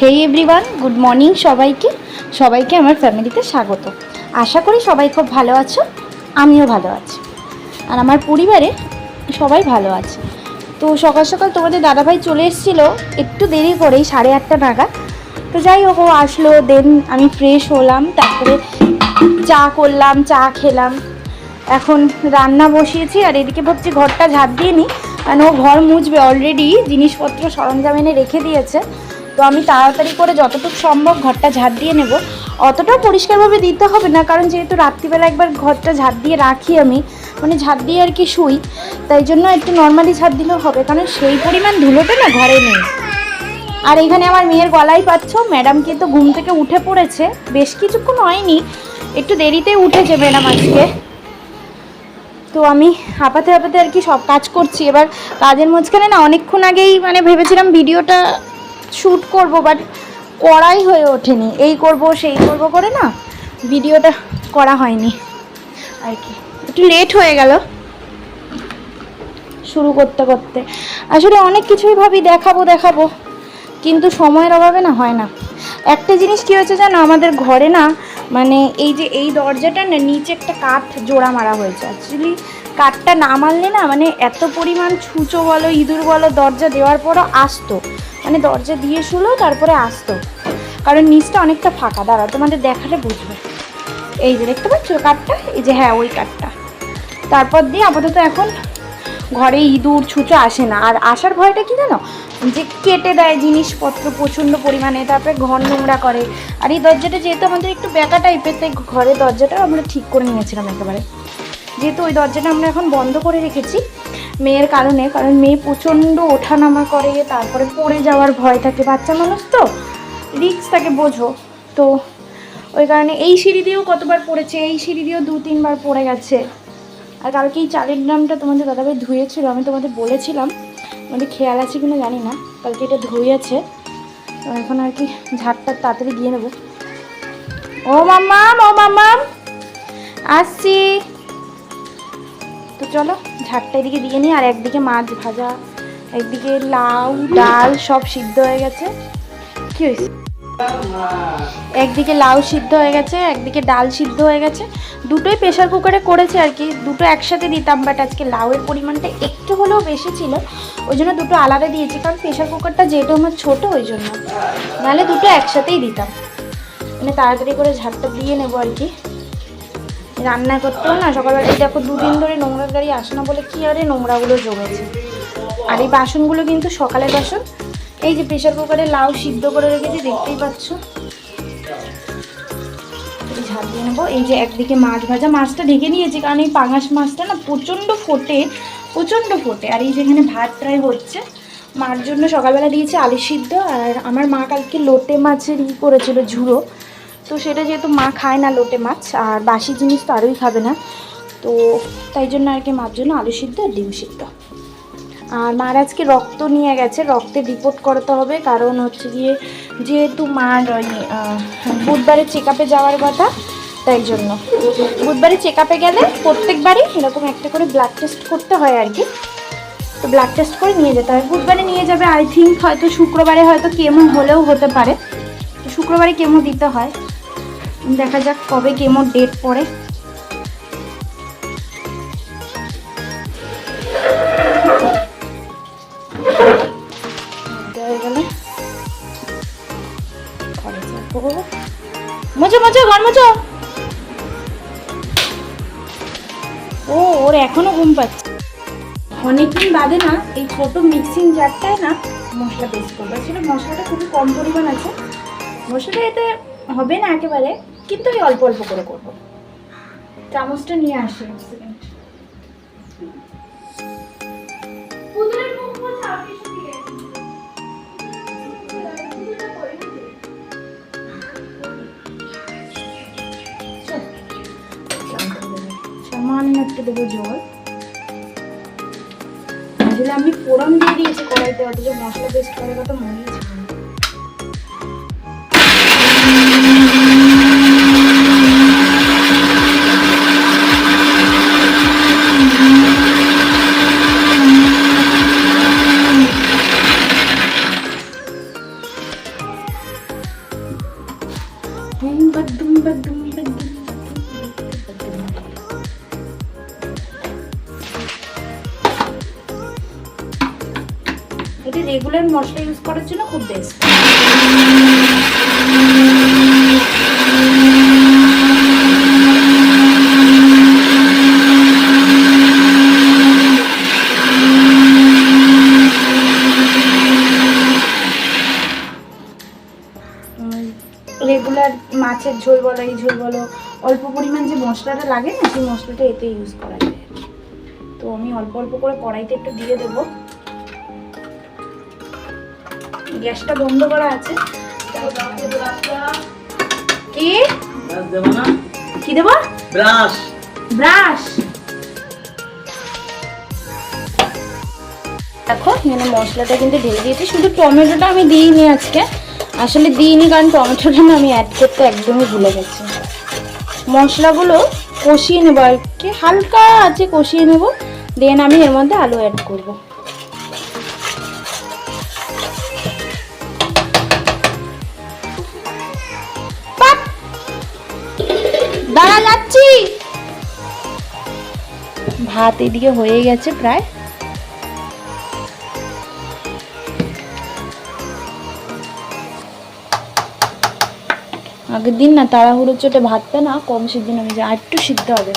হেই everyone, good morning সবাইকে আমার ফ্যামিলিতে স্বাগত। আশা করি সবাই খুব ভালো আছো, আমিও ভালো আছি, আর আমার পরিবারে সবাই ভালো আছে। তো সকাল সকাল তোমাদের দাদাভাই চলে এসেছিলো একটু দেরি করেই, 8:30 নাগাদ। তো যাই হোক, ও আসলো, দেন আমি ফ্রেশ হলাম, তারপরে চা করলাম, চা খেলাম। এখন রান্না বসিয়েছি, আর এদিকে ভাবছি ঘরটা ঝাড় দিয়ে নিই, কারণ ও ঘর মুছবে, অলরেডি জিনিসপত্র সরঞ্জাম এনে রেখে দিয়েছে। তো আমি তাড়াতাড়ি করে যতটুকু সম্ভব ঘরটা ঝাড় দিয়ে নেব। অতটাও পরিষ্কারভাবে দিতে হবে না, কারণ যেহেতু রাত্রিবেলা একবার ঘরটা ঝাড় দিয়ে রাখি আমি, মানে ঝাড় দিয়ে আর কি শুই, তাই জন্য একটু নর্মালি ঝাড় দিলেও হবে, কারণ সেই পরিমাণ ধুলোটা না ঘরে নেই। আর এখানে আমার মেয়ের গলায় পাচ্ছ, ম্যাডাম কিন্তু ঘুম থেকে উঠে পড়েছে, বেশ কিছুক্ষণ হয়নি, একটু দেরিতেই উঠেছে ম্যাডাম আজকে। তো আমি হাঁপাতে হাঁপাতে আর কি সব কাজ করছি। এবার কাজের মাঝখানে না অনেকক্ষণ আগেই মানে ভেবেছিলাম ভিডিওটা শ্যুট করব, বাট করাই হয়ে ওঠেনি, এই করব সেই করব করে না ভিডিওটা করা হয়নি আর কি, একটু লেট হয়ে গেল শুরু করতে করতে। আসলে অনেক কিছুই ভাবি দেখাবো, কিন্তু সময়ের অভাবে না হয় না। একটা জিনিস কী হয়েছে জানো, আমাদের ঘরে না মানে এই যে এই দরজাটা না নিচে একটা কাঠ জোড়া মারা হয়েছে। অ্যাকচুয়ালি কাঠটা না মারলে না মানে এত পরিমাণ ছুঁচো বলো ইঁদুর বলো দরজা দেওয়ার পরও আসতো, মানে দরজা দিয়ে শুলো তারপরে আসতো, কারণ নিচটা অনেকটা ফাঁকা। দাঁড়াও তোমাদের দেখালে বুঝবে। এই যে দেখতে পাচ্ছ কাঠটা, এই যে হ্যাঁ ওই কাঠটা। তারপর দিয়ে আপাতত এখন ঘরে ইঁদুর ছুঁচো আসে না। আর আসার ভয়টা কি জানো, যে কেটে দেয় জিনিসপত্র প্রচণ্ড পরিমাণে, তারপরে ঘর নোংরা করে। আর এই দরজাটা যেহেতু আমাদের একটু বেঁকা টাইপের, তাই ঘরের দরজাটা আমরা ঠিক করে নিয়েছিলাম একেবারে। যেহেতু ওই দরজাটা আমরা এখন বন্ধ করে রেখেছি মেয়ের কারণে, কারণ মেয়ে প্রচণ্ড ওঠানামা করে, তারপরে পড়ে যাওয়ার ভয় থাকে, বাচ্চা মানুষ তো রিস্ক থাকে বোঝো। তো ওই কারণে এই সিঁড়ি দিয়েও কতবার পড়েছে, এই সিঁড়ি দিয়েও 2-3 বার পড়ে গেছে। আর কালকে এই চালের ড্রামটা তোমাদের দাদাভাই ধুয়েছিল, আমি তোমাদের বলেছিলাম, আমাদের খেয়াল আছে কিনা জানি না, কালকে এটা ধুয়েছে। তো এখন আর কি ঝাড়টা তাড়াতাড়ি দিয়ে নেবো। ও মাম্মাম আসছি। তো চলো ঝাড়টা এদিকে দিয়ে নিই। আর একদিকে মাছ ভাজা, একদিকে লাউ ডাল সব সিদ্ধ হয়ে গেছে। কি হয়েছে? একদিকে লাউ সিদ্ধ হয়ে গেছে, একদিকে ডাল সিদ্ধ হয়ে গেছে। দুটোই প্রেশার কুকারে করেছে আর কি, দুটো একসাথে দিতাম, বাট আজকে লাউয়ের পরিমাণটা একটু হলেও বেশি ছিল, ওই জন্য দুটো আলাদা দিয়েছি, কারণ প্রেশার কুকারটা যেহেতু আমার ছোটো ওই জন্য, নাহলে দুটো একসাথেই দিতাম। মানে তাড়াতাড়ি করে ঝাড়টা দিয়ে নেবো আর কি, রান্না করতেও না সকালবেলা। দেখো 2 দিন ধরে নোংরার গাড়ি আসে না বলে কি আরে নোংরাগুলো জমেছে। আর এই বাসনগুলো কিন্তু সকালের বাসন। এই যে প্রেশার কুকারে লাউ সিদ্ধ করে রেখেছি, দেখতেই পাচ্ছ। ঝাড় দিয়ে নেবো। এই যে একদিকে মাছ ভাজা, মাছটা ঢেকে নিয়েছি, কারণ এই পাঙাশ মাছটা না প্রচণ্ড ফোটে। আর এই যেখানে ভাত প্রায় হচ্ছে, মার জন্য সকালবেলা দিয়েছি আলু সিদ্ধ। আর আমার মা কালকে লোটে মাছের করেছিল ঝুড়ো, তো সেটা যেহেতু মা খায় না লোটে মাছ, আর বাসি জিনিস তো আরোই খাবে না, তো তাই জন্য আর কি মার জন্য আলু সিদ্ধ আর ডিম সিদ্ধ। আর মার আজকে রক্ত নিয়ে গেছে, রক্তের রিপোর্ট করাতে হবে, কারণ হচ্ছে গিয়ে যেহেতু মার ওই বুধবারে চেক আপে যাওয়ার কথা, তাই জন্য বুধবারে চেক আপে গেলে প্রত্যেকবারই এরকম একটা করে ব্লাড টেস্ট করতে হয় আর কি। তো ব্লাড টেস্ট করে নিয়ে যেতে হয়, বুধবারে নিয়ে যাবে। আই থিঙ্ক হয়তো শুক্রবারে হয়তো কেমো হলেও হতে পারে, তো শুক্রবারে কেমো দিতে হয়। দেখা যাক কবে কেমোর ডেট পড়ে। ও ওর এখনো ঘুম পাচ্ছে। অনেকদিন বাদে না এই ছোট মিক্সিং জারটায় না মশলা পেস্ট করবো। আসলে মশলাটা খুবই কম পরিমাণ আছে, মশলাটা এতে হবে না একেবারে, কিন্তু আমি অল্প অল্প করে করবো। চামচটা নিয়ে আসি এক সেকেন্ড। সামান্য একটু দেবো জল। আসলে আমি ফোড়ন দিয়ে দিয়েছি কড়াইতে, অথচ মশলা পেস্ট করার কথা মনেই ছিল না। এটা রেগুলার মশলা ইউজ করার জন্য খুব বেস্ট। রেগুলার মাছের ঝোল বলো, এই ঝোল বলো, অল্প পরিমাণ যে মশলাটা লাগে না, সেই মশলাটা এতে ইউজ করা যায়। তো আমি অল্প অল্প করে কড়াইতে একটু দিয়ে দেবো। গ্যাসটা বন্ধ করা আছে। কি কি দেবো? ব্রাশ। ব্রাশ দেখো এখানে মশলাটা কিন্তু ঢেলে দিয়েছি। শুধু টমেটোটা আমি দিইনি আজকে, আসলে দিইনি কারণ টমেটোটা না আমি অ্যাড করতে একদমই ভুলে গেছি। মশলাগুলো কষিয়ে নেবো আর কি, হালকা আছে কষিয়ে নেবো, দেন আমি এর মধ্যে আলু অ্যাড করব। দাঁড়া যাচ্ছি। ভাত এদিকে হয়ে গেছে প্রায়। আগের দিন না তাড়াহুড়োর চোটে ভাতটা না কম সিদ্ধ নামে যায়, আর একটু সিদ্ধ হবে।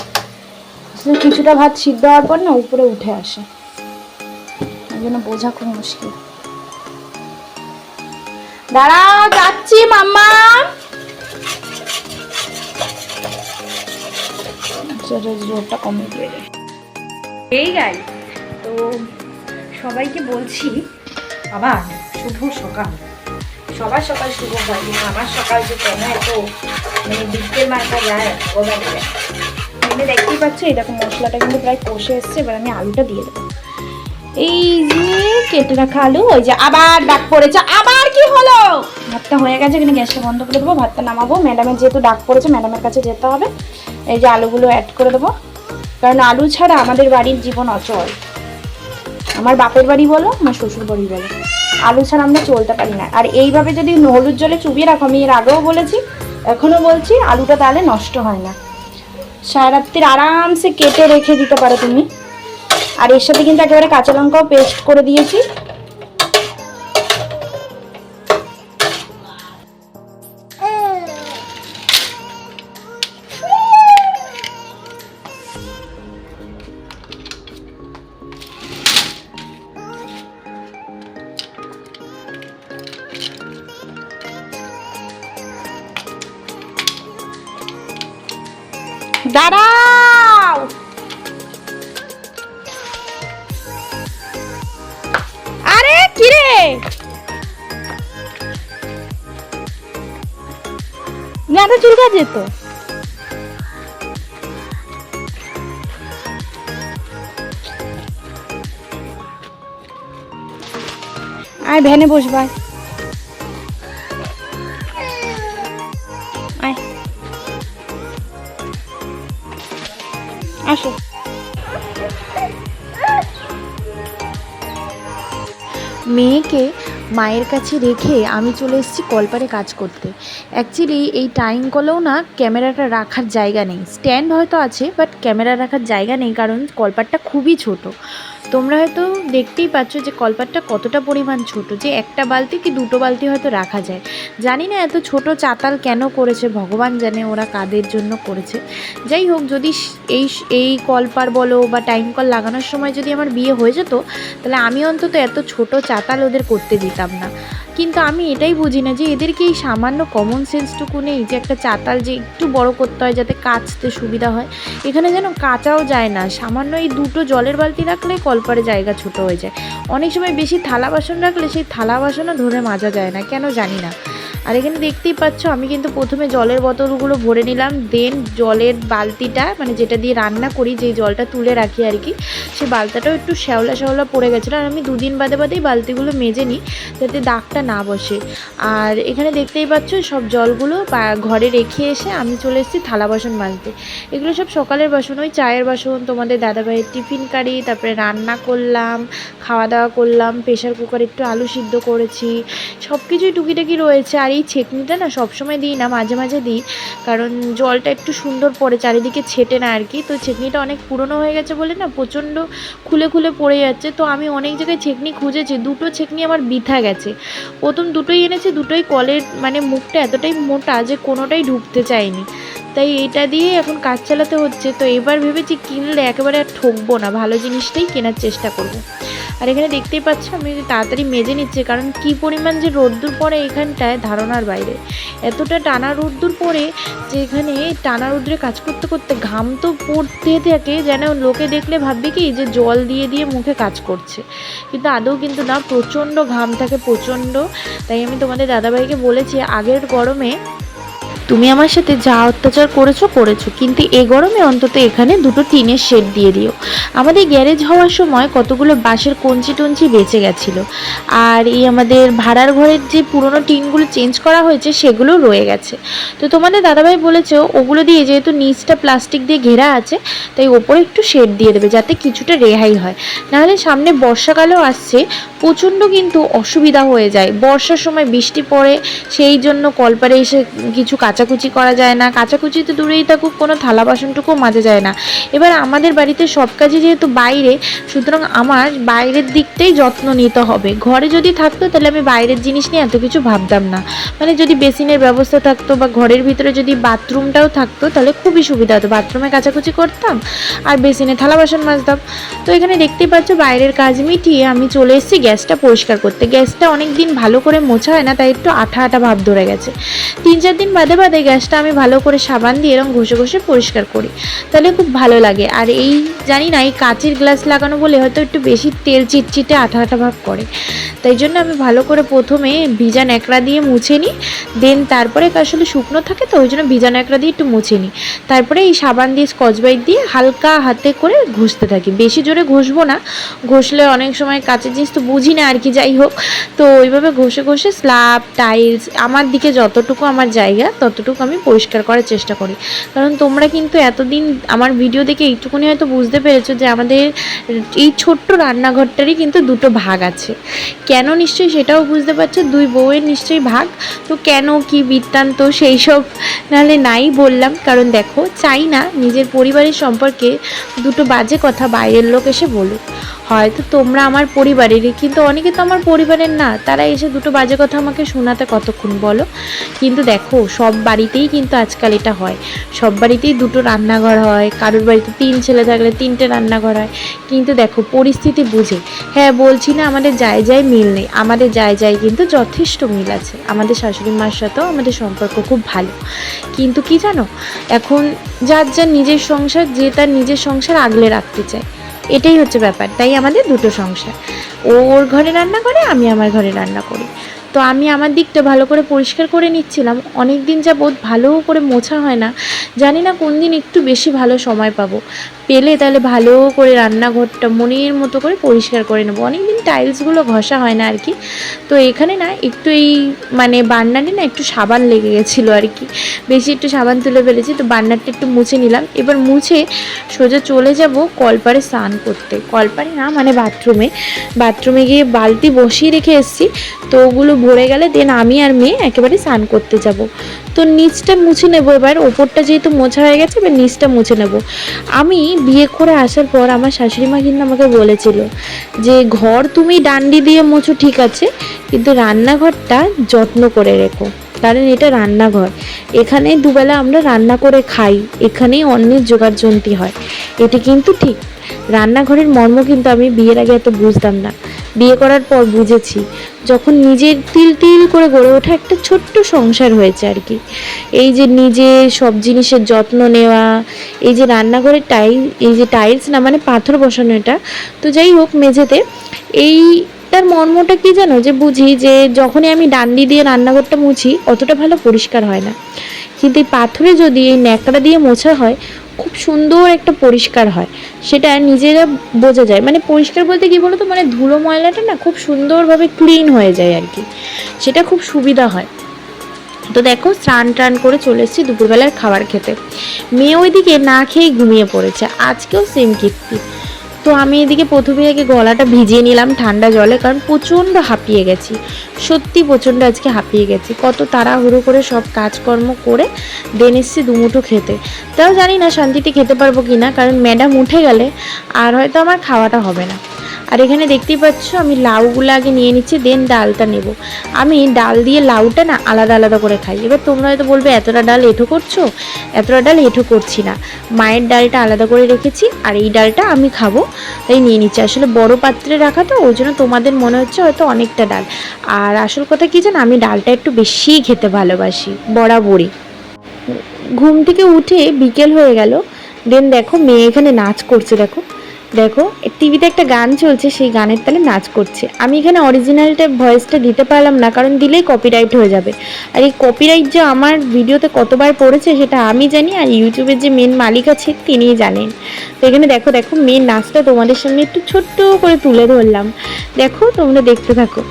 আসলে কিছুটা ভাত সিদ্ধ হওয়ার পর না উপরে উঠে আসে, ওই জন্য বোঝা খুব মুশকিল। দাঁড়াও যাচ্ছি মাম্মা। জোরটা কমে দিয়ে এই গাই। তো সবাইকে বলছি আবার শুভ সকাল। সবার সকাল শুভ হয়, কিন্তু আমার সকাল যে কেন এত মানে বিকেল মার্কা যায় ভগবানে যায়। এখানে দেখতেই পাচ্ছ এরকম মশলাটা কিন্তু প্রায় কষে এসছে। এবার আমি আলুটা দিয়ে দেবো। এই যে কেটে রাখা আলু, ওই যে আবার ডাক পড়েছে। আবার কি হলো? ভাতটা হয়ে গেছে, এখানে গ্যাসটা বন্ধ করে দেবো, ভাতটা নামাবো। ম্যাডামের যেহেতু ডাক পড়েছে, ম্যাডামের কাছে যেতে হবে। এই যে আলুগুলো অ্যাড করে দেবো, কারণ আলু ছাড়া আমাদের বাড়ির জীবন অচল। আমার বাপের বাড়ি বলো, আমার শ্বশুর বাড়ি বলো, আলু ছাড়া আমরা চলতে পারি না। আর এইভাবে যদি হলুদ জলে চুবিয়ে রাখো, আমি এর আগেও বলেছি, এখনও বলছি, আলুটা তাহলে নষ্ট হয় না। সারা রাত্রির আরামসে কেটে রেখে দিতে পারো তুমি। আর এর সাথে কিন্তু একেবারে কাঁচা লঙ্কাও পেস্ট করে দিয়েছি। দাঁড়াও, আরে কি রে, মাথা চুলকা যেত। আয় ভ্যানে বসবাই, আয় আসো। মেয়েকে মায়ের কাছে রেখে আমি চলে এসেছি কলপারে কাজ করতে। অ্যাকচুয়ালি এই টাইম কলেও না ক্যামেরাটা রাখার জায়গা নেই, স্ট্যান্ড হয়তো আছে বাট ক্যামেরা রাখার জায়গা নেই, কারণ কলপারটা খুবই ছোট। তোমরা হয়তো দেখতেই পাচ্ছ যে কলপারটা কতটা পরিমাণ ছোট, যে একটা বালতি কি দুটো বালতি হয়তো রাখা যায়। জানি না এত ছোট চাতাল কেন করেছে, ভগবান জানে ওরা কাদের জন্য করেছে। যাই হোক, যদি এই কলপার বলো বা টাইম কল লাগানোর সময় যদি আমার বিয়ে হয়ে যেত, তাহলে আমি অন্তত এত ছোট চাতাল ওদের করতে দিতাম না। কিন্তু আমি এটাই বুঝি না যে এদেরকে এই সামান্য কমন সেন্সটুকু নেই যে একটা চাতাল যে একটু বড় করতে হয় যাতে কাচতে সুবিধা হয়। এখানে যেন কাচাও যায় না, সামান্য এই দুটো জলের বালতি রাখলে কলপারে জায়গা ছোট হয়ে যায়। অনেক সময় বেশি থালা বাসন রাখলে সেই থালা বাসনও ধরে মাজা যায় না, কেন জানি না। আর এখানে দেখতেই পাচ্ছ আমি কিন্তু প্রথমে জলের বোতলগুলো ভরে নিলাম, দেন জলের বালতিটা মানে যেটা দিয়ে রান্না করি, যেই জলটা তুলে রাখি আর কি, সেই বালতিটাও একটু শ্যাওলা শ্যাওলা পড়ে গেছিলো। আর আমি দুদিন বাদে বাদেই বালতিগুলো মেজে নিই যাতে দাগটা না বসে। আর এখানে দেখতেই পাচ্ছ সব জলগুলো ঘরে রেখে এসে আমি চলে এসেছি থালা বাসন মাজতে। এগুলো সব সকালের বাসন, ওই চায়ের বাসন, তোমাদের দাদাভাইয়ের টিফিন কারি, তারপরে রান্না করলাম, খাওয়া দাওয়া করলাম, প্রেশার কুকারে একটু আলু সিদ্ধ করেছি, সব কিছুই টুকিটাকি রয়েছে। আর এই ছেঁকনিটা না সবসময় দিই না, মাঝে মাঝে দিই, কারণ জলটা একটু সুন্দর পড়ে, চারিদিকে ছেটে না আর কি। তো ছেঁকনিটা অনেক পুরনো হয়ে গেছে বলে না প্রচণ্ড খুলে খুলে পড়ে যাচ্ছে। তো আমি অনেক জায়গায় ছেঁকনি খুঁজেছি, দুটো ছেঁকনি আমার বৃথা গেছে। প্রথম দুটোই এনেছি, দুটোই কলের মানে মুখটা এতটাই মোটা যে কোনোটাই ঢুকতে চায়নি, তাই এটা দিয়ে এখন কাজ চালাতে হচ্ছে। তো এবার ভেবেছি কিনলে একেবারে আর ঠকবো না, ভালো জিনিসটাই কেনার চেষ্টা করব। আর এখানে দেখতেই পাচ্ছ আমি তাড়াতাড়ি মেজে নিচ্ছি, কারণ কি পরিমাণ যে রোদ্দুর পড়ে এখানটায় ধারণার বাইরে। এতটা টানা রোদ্দুর পড়ে যে এখানে টানা রোদ্দুরে কাজ করতে করতে ঘাম তো পড়তে থাকে, যেন লোকে দেখলে ভাববে কি যে জল দিয়ে দিয়ে মুখে কাজ করছে, কিন্তু আদৌ কিন্তু না, প্রচণ্ড ঘাম থাকে, প্রচণ্ড। তাই আমি তোমাদের দাদাভাইকে বলেছি আগের গরমে তুমি আমার সাথে যা অত্যাচার করেছো, কিন্তু এই গরমে অন্তত এখানে দুটো টিনের শেড দিয়ে দিও। আমাদের গ্যারেজ হওয়ার সময় কতগুলো বাঁশের কঞ্চি টঞ্চি বেঁচে গেছিলো, আর এই আমাদের ভাড়ার ঘরের যে পুরনো টিনগুলো চেঞ্জ করা হয়েছে সেগুলো রয়ে গেছে। তো তোমাদের দাদাভাই বলেছে ওগুলো দিয়ে, যেহেতু নিচটা প্লাস্টিক দিয়ে ঘেরা আছে, তাই ওপরে একটু শেড দিয়ে দেবে যাতে কিছুটা রেহাই হয়। নাহলে সামনে বর্ষাকালও আসছে, প্রচণ্ড কিন্তু অসুবিধা হয়ে যায়। বর্ষার সময় বৃষ্টি পড়ে, সেই জন্য কলপারে এসে কিছু কাচাকুচি করা যায় না, কাচাকুচি তো দূরেই থাকুক, কোনো থালা বাসনটুকুও মাজা যায় না। এবার আমাদের বাড়িতে সব কাজই যেহেতু বাইরে, সুতরাং আমার বাইরের দিকটাই যত্ন নিতে হবে। ঘরে যদি থাকতো তাহলে আমি বাইরের জিনিস নিয়ে এত কিছু ভাবতাম না, মানে যদি বেসিনের ব্যবস্থা থাকতো বা ঘরের ভিতরে যদি বাথরুমটাও থাকতো তাহলে খুবই সুবিধা হতো, বাথরুমে কাচাকুচি করতাম আর বেসিনে থালা বাসন মাজতাম। তো এখানে দেখতেই পাচ্ছ বাইরের কাজ মিটিয়ে আমি চলে এসেছি গ্যাসটা পরিষ্কার করতে। গ্যাসটা অনেক দিন ভালো করে মোছা হয় না, তাই একটু আঠা আঠা ভাব ধরে গেছে। 3-4 দিন বাদে বাদে গ্যাসটা আমি ভালো করে সাবান দিয়ে এরকম ঘষে ঘষে পরিষ্কার করি, তাহলে খুব ভালো লাগে। আর এই জানি না, এই কাচের গ্লাস লাগানো বলে হয়তো একটু বেশি তেল চিটচিটে আঠা আঠা ভাব করে, তাই জন্য আমি ভালো করে প্রথমে ভিজা ন্যাকড়া দিয়ে মুছে নিই, দেন তারপরে আসলে শুকনো থাকে তো ওই জন্য ভিজা ন্যাকড়া দিয়ে একটু মুছে নিই, তারপরে এই সাবান দিয়ে স্কচ ব্রাইট দিয়ে হালকা হাতে করে ঘষতে থাকি। বেশি জোরে ঘষবো না, ঘষলে অনেক সময় কাচের জিনিস তো বুঝি না আর কি, যাই হোক। তো ওইভাবে ঘষে ঘষে স্ল্যাব টাইলস আমার দিকে যতটুকু আমার জায়গা ততটুকু আমি পরিষ্কার করার চেষ্টা করি। কারণ তোমরা কিন্তু এতদিন আমার ভিডিও দেখে এইটুকুনি হয়তো বুঝতে পেরেছো যে আমাদের এই ছোট্ট রান্নাঘরটারই কিন্তু দুটো ভাগ আছে। কেন নিশ্চয়ই সেটাও বুঝতে পারছো, দুই বউয়ের নিশ্চয়ই ভাগ। তো কেন কি বৃত্তান্ত সেই সব নাহলে নাই বললাম, কারণ দেখো চাই না নিজের পরিবারের সম্পর্কে দুটো বাজে কথা বাইরের লোক এসে বলুক। হয়তো তোমরা আমার পরিবারেরই, কিন্তু অনেকে তো আমার পরিবারের না, তারা এসে দুটো বাজে কথা আমাকে শোনাতে কতক্ষণ বলো। কিন্তু দেখো সব বাড়িতেই কিন্তু আজকাল এটা হয়, সব বাড়িতেই দুটো রান্নাঘর হয়, কারোর বাড়িতে 3 ছেলে থাকলে 3টে রান্নাঘর হয়। কিন্তু দেখো পরিস্থিতি বুঝে, হ্যাঁ বলছি না আমাদের জায়গায় মিল নেই, আমাদের জায়গায় কিন্তু যথেষ্ট মিল আছে। আমাদের শাশুড়ি মার সাথেও আমাদের সম্পর্ক খুব ভালো, কিন্তু কি জানো, এখন যার যার নিজের সংসার, যে তার নিজের সংসার আগলে রাখতে চায়, এটাই হচ্ছে ব্যাপার। তাই আমাদের দুটো সংসার, ও ওর ঘরে রান্না করে, আমি আমার ঘরে রান্না করি। তো আমি আমার দিকটা ভালো করে পরিষ্কার করে নিচ্ছিলাম, অনেক দিন যাবৎ ভালো করে মোছা হয় না, জানি না কোন দিন একটু বেশি ভালো সময় পাবো, পেলে তাহলে ভালো করে রান্নাঘরটা মনের মতো করে পরিষ্কার করে নেবো। অনেকদিন টাইলসগুলো ঘষা হয় না আর কি। তো এখানে না একটু এই মানে বান্নারে না একটু সাবান লেগে গেছিলো আর কি, বেশি একটু সাবান তুলে ফেলেছি, তো বান্নারটা একটু মুছে নিলাম। এবার মুছে সোজা চলে যাব কলপারে স্নান করতে, কলপারে না মানে বাথরুমে গিয়ে বালতি বসিয়ে রেখে এসেছি। তো ওগুলো ভরে গেলে দেন আমি আর মেয়ে একেবারে স্নান করতে যাব। তো নিচটা মুছে নেবো, এবার ওপরটা যেহেতু মোছা হয়ে গেছে এবার নিচটা মুছে নেব। আমি বিয়ে করে আসার পর আমার শাশুড়ি মা কিন্তু আমাকে বলেছিল যে ঘর তুমি ডান্ডি দিয়ে মোছো ঠিক আছে, কিন্তু রান্নাঘরটা যত্ন করে রেখো, কারণ এটা রান্নাঘর, এখানে দুবেলা আমরা রান্না করে খাই, এখানেই অন্যের জোগাড়যন্ত্রী হয়। এটা কিন্তু ঠিক, রান্নাঘরের মর্ম কিন্তু আমি বিয়ের আগে এত বুঝতাম না, বিয়ে করার পর বুঝেছি, যখন নিজের তিল তিল করে গড়ে ওঠা একটা ছোট্ট সংসার হয়েছে আর কি। এই যে নিজে সব জিনিসের যত্ন নেওয়া, এই যে রান্নাঘরের এই যে টাইলস না মানে পাথর বসানো, এটা তো যাই হোক মেঝেতে, এইটার মর্মটা কি জানো, যে বুঝি যে যখনই আমি ডান্ডি দিয়ে রান্নাঘরটা মুছি অতটা ভালো পরিষ্কার হয় না, কিন্তু এই পাথরে যদি এই ন্যাকড়া দিয়ে মোছা হয় খুব সুন্দর একটা পরিষ্কার হয়, সেটা নিজেরা বোঝা যায়। মানে পরিষ্কার বলতে কি বলো তো, মানে ধুলো ময়লাটা না খুব সুন্দরভাবে ক্লিন হয়ে যায় আর কি, সেটা খুব সুবিধা হয়। তো দেখো স্নান টান করে চলে এসেছি দুপুরবেলার খাবার খেতে। মেয়ে ওইদিকে না খেয়েই ঘুমিয়ে পড়েছে, আজকেও সেম কীর্তি। তো আমি এদিকে প্রথমে আগে গলাটা ভিজিয়ে নিলাম ঠান্ডা জলে, কারণ প্রচণ্ড হাঁপিয়ে গেছি, সত্যি প্রচণ্ড আজকে হাঁপিয়ে গেছি। কত তাড়াহুড়ো করে সব কাজকর্ম করে দেন এসছি দুমুঠো খেতে, তাও জানি না শান্তিতে খেতে পারবো কি না, কারণ ম্যাডাম উঠে গেলে আর হয়তো আমার খাওয়াটা হবে না। আর এখানে দেখতেই পাচ্ছ আমি লাউগুলো আগে নিয়ে নিচ্ছি, দেন ডালটা নেব। আমি ডাল দিয়ে লাউটা না আলাদা আলাদা করে খাই। এবার তোমরা হয়তো বলবে এতটা ডাল এঁঠো করছো, এতটা ডাল এঁঠো করছি না, মায়ের ডালটা আলাদা করে রেখেছি আর এই ডালটা আমি খাবো তাই নিয়ে নিচ্ছি। আসলে বড় পাত্রে রাখা তো, ওই জন্য তোমাদের মনে হচ্ছে হয়তো অনেকটা ডাল। আর আসল কথা কি জানো, আমি ডালটা একটু বেশিই খেতে ভালোবাসি বরাবরই। ঘুম থেকে উঠে বিকেল হয়ে গেল, দেন দেখো মেয়ে এখানে নাচ করছে। দেখো দেখো টিভিতে একটা গান চলছে, সেই গানের তালে নাচ করছে। আমি এখানে অরিজিনালটা ভয়েসটা দিতে পারলাম না, কারণ দিলেই কপিরাইট হয়ে যাবে। আর এই কপিরাইট যে আমার ভিডিওতে কতবার পড়েছে সেটা আমি জানি, আর ইউটিউবের যে মেন মালিক আছে তিনিই জানেন। তো এখানে দেখো দেখো মেন নাচটা তোমাদের সামনে একটু ছোট্ট করে তুলে ধরলাম, দেখো তোমরা দেখতে থাকো।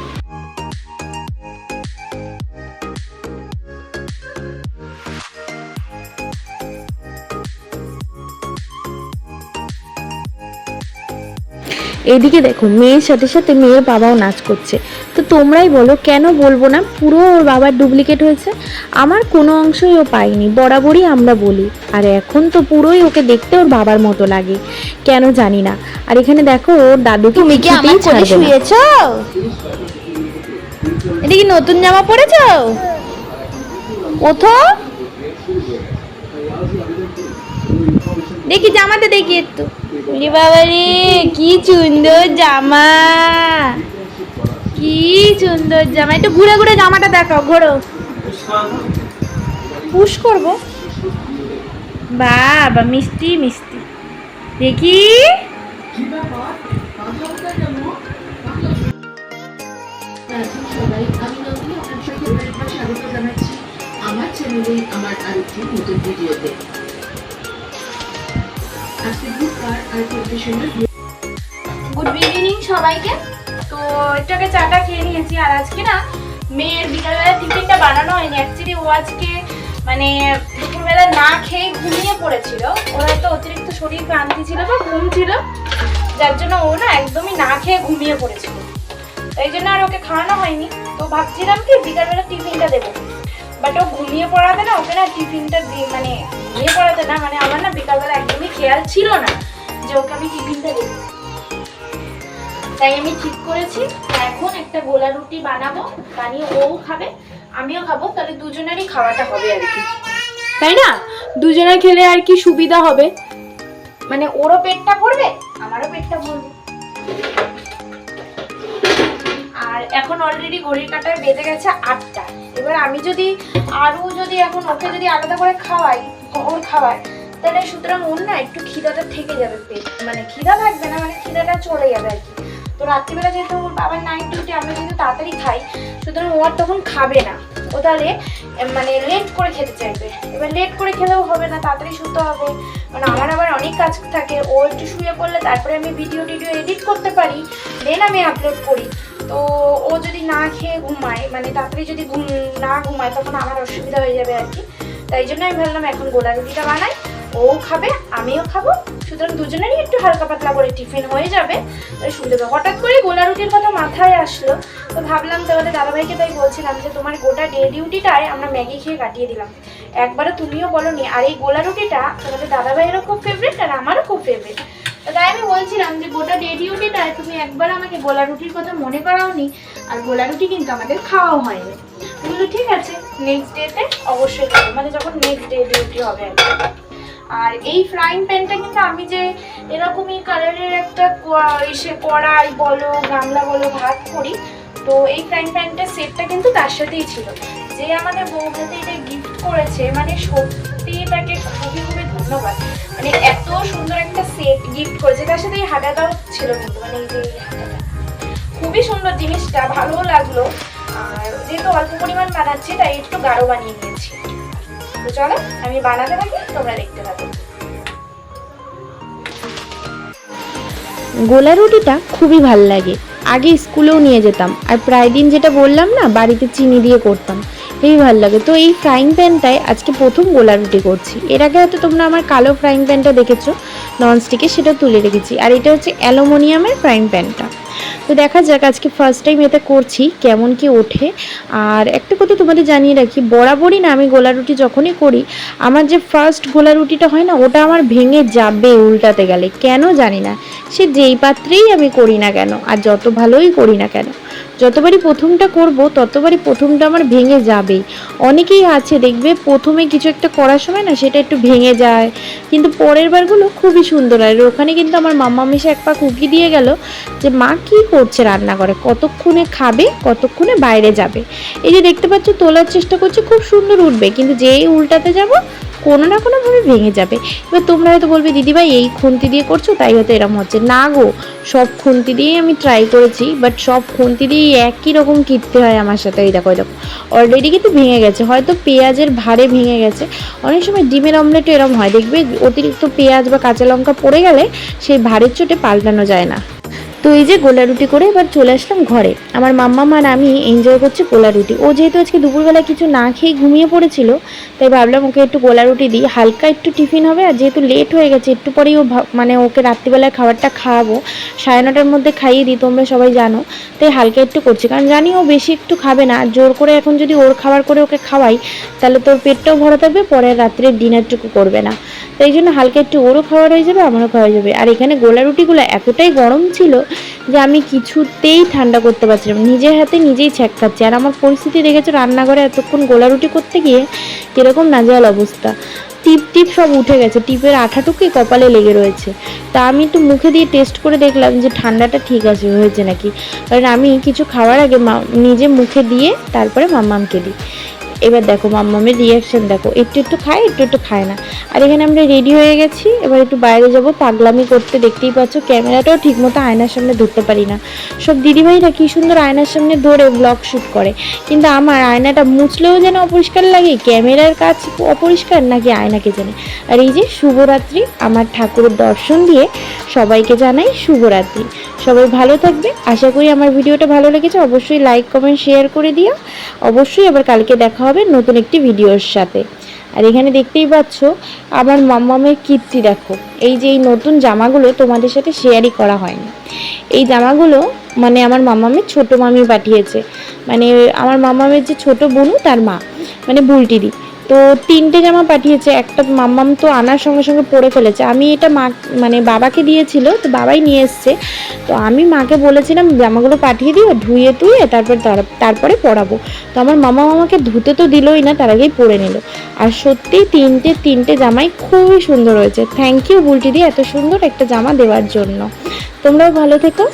এদিকে দেখো মেয়ের সাথে সাথে মেয়ের বাবাও নাচ করছে। তো তোমরাই বলো কেন বলবো না, পুরো ওর বাবার ডুপ্লিকেট হয়েছে, আমার কোনো অংশই ও পাইনি, বরাবরই আমরা বলি। আর এখন তো পুরোই ওকে দেখতে ওর বাবার মতো লাগে, কেন জানি না। আর এখানে দেখো ওর দাদুকে তুমি কি আমার কোলে শুয়েছো? এটা কি নতুন জামা পরেছো? ওঠো দেখি, জামাটা দেখি একটু। ওরে বাবা রে, কি সুন্দর জামা, কি সুন্দর জামা। একটু ঘুরে ঘুরে জামাটা দেখাও, ঘোরো। পুশ করবো? বাবা মিষ্টি মিষ্টি, দেখি। আমার চ্যানেলে আমার আরেকটি নতুন ভিডিওতে গুড ইভিনিং সবাইকে। তো এটাকে চাটা খেয়ে নিয়েছি। আর আজকে না মেয়ের বিকালবেলা টিফিনটা বানানো হয়নি। অ্যাকচুয়ালি ও আজকে মানে দুপুরবেলা না খেয়ে ঘুমিয়ে পড়েছিল। ওর হয়তো অতিরিক্ত শরীর ক্লান্তি ছিল বা ঘুম ছিল, যার জন্য ও না একদমই না খেয়ে ঘুমিয়ে পড়েছিল। তাই জন্য আর ওকে খাওয়ানো হয়নি। তো ভাবছিলাম কি বিকালবেলা টিফিনটা দেবো, বাট ও ঘুমিয়ে পড়াতে না ওকে না টিফিনটা দিই, মানে ঘুমিয়ে পড়াতে না, মানে আমার না বিকালবেলা একদমই খেয়াল ছিল না যে ওকে আমি টিফিনটা দেবো। তাই আমি ঠিক করেছি এখন একটা গোলা রুটি বানাবো, বানিয়ে ও খাবে আমিও খাবো, তাহলে দুজনেরই খাওয়াটা হবে আর কি, তাই না? দুজনে খেলে আর কি সুবিধা হবে, মানে ওরও পেটটা ভরবে আমারও পেটটা ভরবে। আর এখন অলরেডি ঘড়ির কাঁটায় বেজে গেছে 8টা। এবার আমি যদি এখন ওকে যদি আলাদা করে খাওয়াই, ওর খাবার, তাহলে সুতরাং ওর না একটু খিদাটা থেকে যাবে, পেট মানে খিদা থাকবে না, মানে খিদাটা চলে যাবে আর কি। তো রাত্রিবেলা যেহেতু ওর বাবার নাইট ডিউটি, আমরা কিন্তু তাড়াতাড়ি খাই, সুতরাং ও আর তখন খাবে না, ও তাহলে মানে লেট করে খেতে চাইবে। এবার লেট করে খেলেও হবে না, তাড়াতাড়ি শুতে হবে, মানে আমার আবার অনেক কাজ থাকে। ও একটু শুয়ে পড়লে তারপরে আমি ভিডিও এডিট করতে পারি, দেন আমি আপলোড করি। তো ও যদি না খেয়ে ঘুমায়, মানে তাড়াতাড়ি যদি না ঘুমায়, তখন আমার অসুবিধা হয়ে যাবে আর কি। তাই জন্য আমি ভাবলাম এখন গোলা রুটিটা বানাই, ও খাবে আমিও খাবো, সুতরাং দুজনেরই একটু হালকা পাতলা করে টিফিন হয়ে যাবে, সুবিধা। হঠাৎ করে গোলা রুটির কথা মাথায় আসলো, তো ভাবলাম তোমাদের দাদাভাইকে তাই বলছিলাম যে তোমার গোটা ডে ডিউটিটায় আমরা ম্যাগি খেয়ে কাটিয়ে দিলাম, একবারও তুমিও বলোনি। আর এই গোলা রুটিটা তোমাদের দাদাভাইয়েরও খুব ফেভারিট আর আমারও খুব ফেভারিট। তাই আমি বলছিলাম যে গোটা ডে ডিউটিটায় তুমি একবার আমাকে গোলা রুটির কথা মনে করাওনি, আর গোলা রুটি কিন্তু আমাদের খাওয়াও হয়নি। বললো ঠিক আছে, নেক্সট ডেতে অবশ্যই খাবো, মানে যখন নেক্সট ডে ডিউটি হবে আর কি। আর এই ফ্রাইং প্যানটা কিন্তু আমি যে এরকমই কালারের একটা কড়াই বলো গামলা বলো ভাত করি, তো এই ফ্রাইং প্যানটার সেটটা কিন্তু তার সাথেই ছিল। যে আমাদের বউভাতে এটা গিফট করেছে, মানে সত্যি তাকে খুবই খুবই ধন্যবাদ। মানে এত সুন্দর একটা সেট গিফট করেছে, তার সাথে এই হাঁটাটাও ছিল কিন্তু, মানে এই যে হাঁটাটা খুবই সুন্দর জিনিসটা, ভালো লাগলো। আর যেহেতু অল্প পরিমাণ বানাচ্ছি তাই একটু গাঢ় বানিয়ে নিয়েছি। তো চলো আমি বানাতে থাকি, তোমরা দেখতে থাকো। গোলা রুটিটা খুবই ভাল লাগে, আগে স্কুলেও নিয়ে যেতাম, আর প্রায় দিন যেটা বললাম না বাড়িতে চিনি দিয়ে করতাম, এই ভালো লাগে। তো এই ফ্রাইং প্যানটায় আজকে প্রথম গোলা রুটি করছি। এর আগে হয়তো তোমরা আমার কালো ফ্রাইং প্যানটা দেখেছো ননস্টিকে, সেটা তুলে রেখেছি। আর এটা হচ্ছে অ্যালুমিনিয়ামের ফ্রাইং প্যানটা। তো দেখা যাক আজকে ফার্স্ট টাইম এতে করছি কেমন কি ওঠে। আর একটা কথা তোমাদের জানিয়ে রাখি, বরাবরই না আমি গোলা রুটি যখনই করি, আমার যে ফার্স্ট গোলা রুটিটা হয় না, ওটা আমার ভেঙে যাবে উল্টাতে গেলে, কেন জানি না। সে যেই পাত্রেই আমি করি না কেন, আর যত ভালোই করি না কেন, যতবারই প্রথমটা করব ততবারই প্রথমটা আমার ভেঙে যাবেই। অনেকেই আছে দেখবে প্রথমে কিছু একটা করার সময় না সেটা একটু ভেঙে যায়, কিন্তু পরের বারগুলো খুবই সুন্দর হয়। ওখানে কিন্তু আমার মাম্মা মিশে এক পা কুকি দিয়ে গেল যে মা কি করছে রান্না করে, কতক্ষণে খাবে, কতক্ষণে বাইরে যাবে। এই যে দেখতে পাচ্ছ তোলার চেষ্টা করছে, খুব সুন্দর উঠবে, কিন্তু যেই উল্টাতে যাব কোনো না কোনোভাবে ভেঙে যাবে। এবার তোমরা হয়তো বলবে দিদিভাই এই খুন্তি দিয়ে করছো তাই হয়তো এরকম হচ্ছে। না গো, সব খুন্তি দিয়েই আমি ট্রাই করেছি, বাট সব খুন্তি দিয়েই একই রকম কিনতে হয় আমার সাথে। এই দেখো অলরেডি কিন্তু ভেঙে গেছে, হয়তো পেঁয়াজের ভারে ভেঙে গেছে। অনেক সময় ডিমের অমলেটও এরকম হয়, দেখবে অতিরিক্ত পেঁয়াজ বা কাঁচা লঙ্কা পড়ে গেলে সেই ভারের চোটে পাল্টানো যায় না। তো এই যে গোলা রুটি করে এবার চলে আসলাম ঘরে। আমার মাম্মা আর আমি এনজয় করছি গোলা রুটি। ও যেহেতু আজকে দুপুরবেলা কিছু না খেয়ে ঘুমিয়ে পড়েছিল, তাই ভাবলাম ওকে একটু গোলা রুটি দিই, হালকা একটু টিফিন হবে। আর যেহেতু লেট হয়ে গেছে, একটু পরেই ও মানে ওকে রাত্রিবেলায় খাবারটা খাওয়াবো, 9:30টার মধ্যে খাইয়ে দিই, তোমরা সবাই জানো। তাই হালকা একটু করছি, কারণ জানি ও বেশি একটু খাবে না। জোর করে এখন যদি ওর খাবার করে ওকে খাওয়াই, তাহলে তোর পেটটাও ভরা থাকবে, পরে রাত্রের ডিনারটুকু করবে না। তাই জন্য হালকা একটু ওরও খাবার হয়ে যাবে, আমারও খাওয়া হয়ে যাবে। আর এখানে গোলা রুটিগুলো এতটাই গরম ছিল যে আমি কিছুতেই ঠান্ডা করতে পারছিলাম, নিজের হাতে নিজেই ছ্যাঁক খাচ্ছি। আর আমার পরিস্থিতি দেখেছো রান্নাঘরে এতক্ষণ গোলা রুটি করতে গিয়ে কীরকম নাজেহাল অবস্থা, টিপ টিপ সব উঠে গেছে, টিপের আঠাটুকুই কপালে লেগে রয়েছে। তা আমি একটু মুখে দিয়ে টেস্ট করে দেখলাম যে ঠান্ডাটা ঠিক আছে, হয়েছে নাকি। কারণ আমি কিছু খাওয়ার আগে নিজে মুখে দিয়ে তারপরে মাম্মামকে দিই। এবার দেখো মাম্মামের রিয়াকশন দেখো, একটু একটু খায়, একটু একটু খায় না। আর এখানে আমরা রেডি হয়ে গেছি, এবার একটু বাইরে যাব পাগলামি করতে। দেখতেই পাচ্ছ ক্যামেরাটাও ঠিকমতো আয়নার সামনে ধরতে পারি না। সব দিদিভাইরা কি সুন্দর আয়নার সামনে ধরে ব্লগ শ্যুট করে, কিন্তু আমার আয়নাটা মুছলেও যেন অপরিষ্কার লাগে, ক্যামেরার কাজ অপরিষ্কার, নাকি আয়নাকে জানে। আর এই যে শুভরাত্রি, আমার ঠাকুরের দর্শন দিয়ে সবাইকে জানাই শুভরাত্রি। সবাই ভালো থাকবে, আশা করি আমার ভিডিওটা ভালো লেগেছে। অবশ্যই লাইক কমেন্ট শেয়ার করে দিও। অবশ্যই আবার কালকে দেখা হবে নতুন একটি ভিডিওর সাথে। আর এখানে দেখতেই পাচ্ছ আমার মাম্মামের কীর্তি দেখো। এই যে এই নতুন জামাগুলো তোমাদের সাথে শেয়ারই করা হয়নি। এই জামাগুলো মানে আমার মাম্মামের ছোট মামি পাঠিয়েছে, মানে আমার মাম্মামের যে ছোট বোনু তার মা, মানে বুলটিদি। তো 3টে জামা পাঠিয়েছে, একটা মাম্মাম তো আনার সঙ্গে সঙ্গে পরে ফেলেছে। আমি এটা মা মানে বাবাকে দিয়েছিল, তো বাবাই নিয়ে এসছে। তো আমি মাকে বলেছিলাম জামাগুলো পাঠিয়ে দিও, ধুয়ে তারপরে পরাবো। তো আমার মামা আমাকে ধুতে তো দিলই না, তার আগেই পরে নিল। আর সত্যি তিনটে জামাই খুবই সুন্দর হয়েছে। থ্যাংক ইউ বুলটি দিয়ে এত সুন্দর একটা জামা দেওয়ার জন্য। তোমরাও ভালো থেকো।